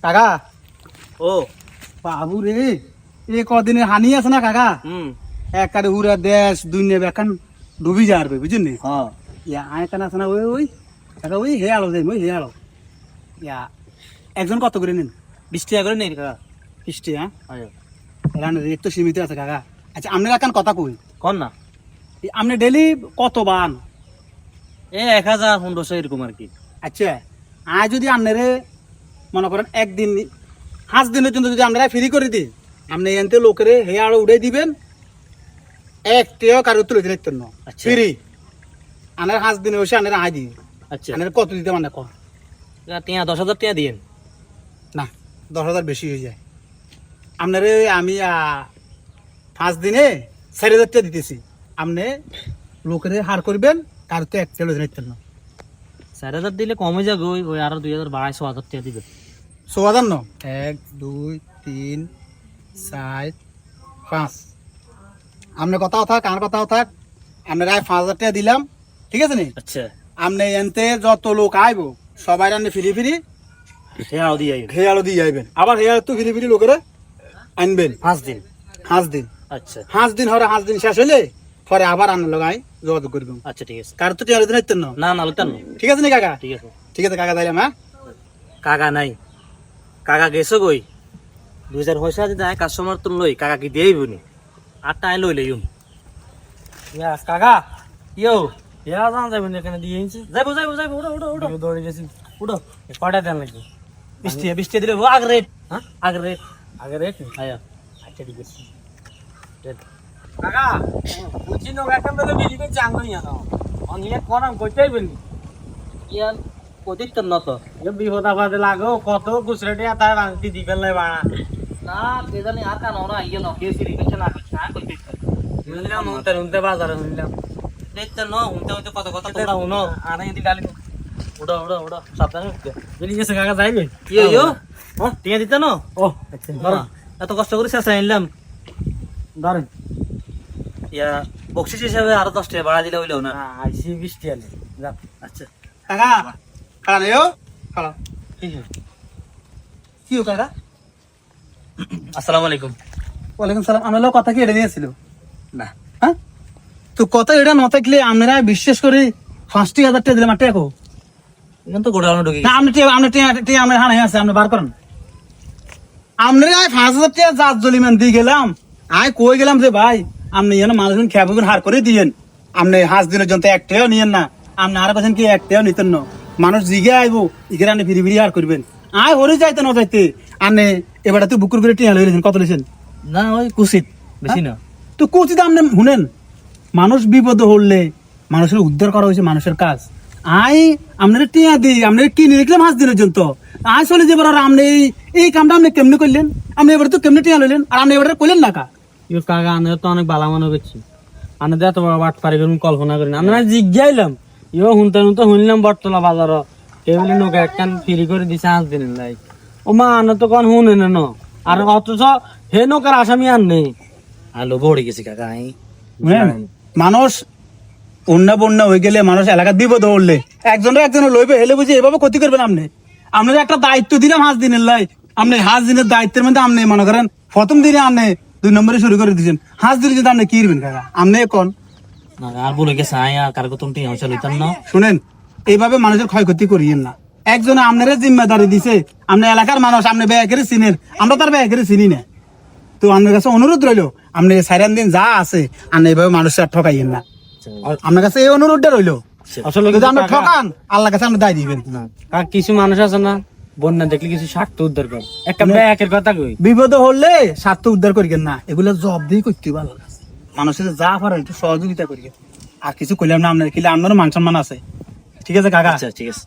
কাকা ও বাবু রে এ কদিনের হানি আছে না কাকা একারে উড়া দেশ দুনিয়া বেকান ডুবি যাবে বুঝছেন নি হ্যাঁ ইয়া আয় কানা আছে না ওই ওই কাকা ওই হে আলো যাই ওই হে আলো ইয়া একজন কত করে নিন 20 টাকা করে নেই কাকা 50 হ্যাঁ আচ্ছা এখানে রেট তো সীমিত আছে কাকা আচ্ছা আপনার এখন কথা কই কোন না আপনি ডেলি কত বান এ 1000-1500 এরকম আর কি আচ্ছা আজ যদি আপনারে মনে করেন একদিন 5 দিনের জন্য যদি আপনারা ফ্রি করে দিই আপনি এনতে লোকেরে হে আলো উড়াই দিবেন একটিও কারো তুলে দিলেন না আচ্ছা। ফ্রি আনার 5 দিনে বসে আনার আই দিই আচ্ছা আনার কত দিতে মানে কম টিয়া 10,000 টাকা দিয়েন না 10,000 বেশি হয়ে যায় আপনারে আমি 5 দিনে 4,000 টাকা দিতেছি আপনি লোকেরে হার করবেন কারো তো একটা লোক দিলেন না 4,000 দিলে কমে যাবে ওই আরো 2,000 বাড়ায় 6,000 টাকা দিবে 6,000 ন 1 2 3 4 5 আপনি কথাও থাক আর কথাও থাক আপনারা 5,000 টাকা দিলাম ঠিক আছে নি আচ্ছা আপনি এনতে যত লোক আইব সবাই রান্নে ফিরি ফিরি হেয়াও দিয়ে আইন হেয়ালো দিয়ে যাইবেন আবার হেয়াল তো ফিরি ফিরি লোকেরা আনবেন 5 দিন 5 দিন আচ্ছা 5 দিন হরে 5 দিন শেষ হইলে পরে আবার আন্ন লাগাই যোগাযোগ করবেন আচ্ছা ঠিক আছে কার তো টিয়া দিন হইতেন না না না লুতান ঠিক আছে নি কাকা ঠিক আছে ঠিক আছে কাকা তাইলাম হ্যাঁ কাকা নাই কাকা গেছো কই 2000 পয়সা যদি আয় কাস্টমার তো লই কাকা কি দেই বনি 8 টাকা লই লইম ইয়া কাকা ইয়ো ইয়া জান যাবেন এখানে দিয়ে আইছি যাইবো যাইবো যাইবো উড়ো উড়ো উড়ো দৌড়ে গেছি উড়ো কয়টা দেন লাগবে 20 টাকা দিলে আগে রেট হ্যাঁ আগে রেট আয়া আচ্ছা ঠিক আছে কাকা বুঝি নো কাকা বলে বিলি কই চাঙ্গো ইয়া না অনিয়া কোরাম কইতেই বলি ইয়ার কদিত তো নতো এ বিপদ আপদে লাগো কত গুছরেটে আতা রাংতি দিবেন লাই বানা না বেজানি আর কান ওরা ইয়ে নো কেসি রিকশন না না কইতে নিলাম হুনতে বাজারে নিলাম দেখতে ন হুনতে কত কত তোমরা হুনো আরে ইদি গালি উড়ো উড়ো উড়ো সাবধানে উঠতে বলি গেছে কাকা যাইবে ইয়ো ইয়ো হ্যাঁ টিয়া দিতে ন ও আচ্ছা ধরো এত কষ্ট করে শেষ আইলাম ধরেন ইয়া বকশিস হিসাবে আরো 10 টাকা বাড়া দিলে হইলো না আইসি 20 টাকা যা আচ্ছা কাকা খালা নেও খালা কি ও কাকা আসসালামু আলাইকুম ওয়ালাইকুম সালাম আমার লোক কথা কি এটা নিয়েছিল না হ্যাঁ তো কথা এটা না থাকলে আপনারা বিশ্বাস করে 50,000 টাকা দিলে মাঠে রাখো এখন তো গোডাউনে ঢুকে না আপনি আমরা হানাই আছে আপনি বার করেন আপনারা 5,000 টাকা জাত জলিমান দিয়ে গেলাম আয় কই গেলাম যে ভাই আপনি যেন মানুষজন খেয়াবগুন হার করে দিয়েন আপনি 5 দিনের জন্য একটাও নিয়েন না আপনি আর কাছেন কি একটাও নিতেন না মানুষ জিগে আইবো ইগের আপনি ফিরি ফিরি হার করবেন আয় হরে যাইতে না যাইতে আপনি এবার তুই বুকুর করে টিয়া লইলেন কত লিছেন না ওই কুসিত বেশি না তো কুচিত আপনি শুনেন মানুষ বিপদ হলে মানুষের উদ্ধার করা হয়েছে মানুষের কাজ আই আপনার টিয়া দিই আপনার কিনে রেখলাম 5 দিনের জন্য আয় চলে যাবার আর আপনি এই কামটা আপনি কেমনি করলেন আপনি এবার তো কেমনি টিয়া লইলেন আর আপনি এবার করলেন না কা ইও কাকা আনে তো অনেক বালা মনে করছি আনে এত বড় বাট পারি করুন কল্পনা করি না আমরা জিজ্ঞাইলাম ইও হুনতে শুনলাম বটতলা বাজার কেবলি নৌকা একখান ফ্রি করে দিছে 5 দিনের লাই ও মা আনে তো কোন শুনে না আর অথচ হে নৌকার আসামি আর নেই আলো বড়ে গেছি কাকা মানুষ অন্য বন্যা হয়ে গেলে মানুষ এলাকার বিপদ উঠলে একজন লইবে হেলে বুঝে এভাবে ক্ষতি করবেন আপনি আপনার একটা দায়িত্ব দিলাম 5 দিনের লাই আপনি 5 দিনের দায়িত্বের মধ্যে আপনি মনে করেন প্রথম দিনে আপনি 2 নম্বরে শুরু করে দিচ্ছেন 5 দিনের জন্য আপনি কি করবেন কাকা আপনি কোন আর বলে গেছে আয় আর কারো তুমি টিয়া লইতাম না শুনেন এইভাবে মানুষের ক্ষয়ক্ষতি করিয়েন না একজনে আপনারা জিম্মেদারি দিছে আপনি এলাকার মানুষ আপনি ব্যয়কের চিনেন আমরা তার ব্যয়কের চিনি না তো আপনার কাছে অনুরোধ রইলো আপনি 4 দিন যা আছে আপনি এইভাবে মানুষের ঠকাইয়েন না আপনার কাছে এই অনুরোধটা রইলো আসলে যদি আপনি ঠকান আল্লাহর কাছে আপনি দায় দিবেন আর কিছু মানুষ আছে না বন্যা দেখলে কিছু স্বার্থ উদ্ধার করে একটা ব্যাকের কথা কই বিপদ হলে স্বার্থ উদ্ধার করিবেন না এগুলো জব দিয়ে করতে ভালো মানুষের যা পারেন একটু সহযোগিতা করিবেন আর কিছু কইলাম না আপনার কিলে আপনারও মান সম্মান আছে ঠিক আছে কাকা আচ্ছা ঠিক আছে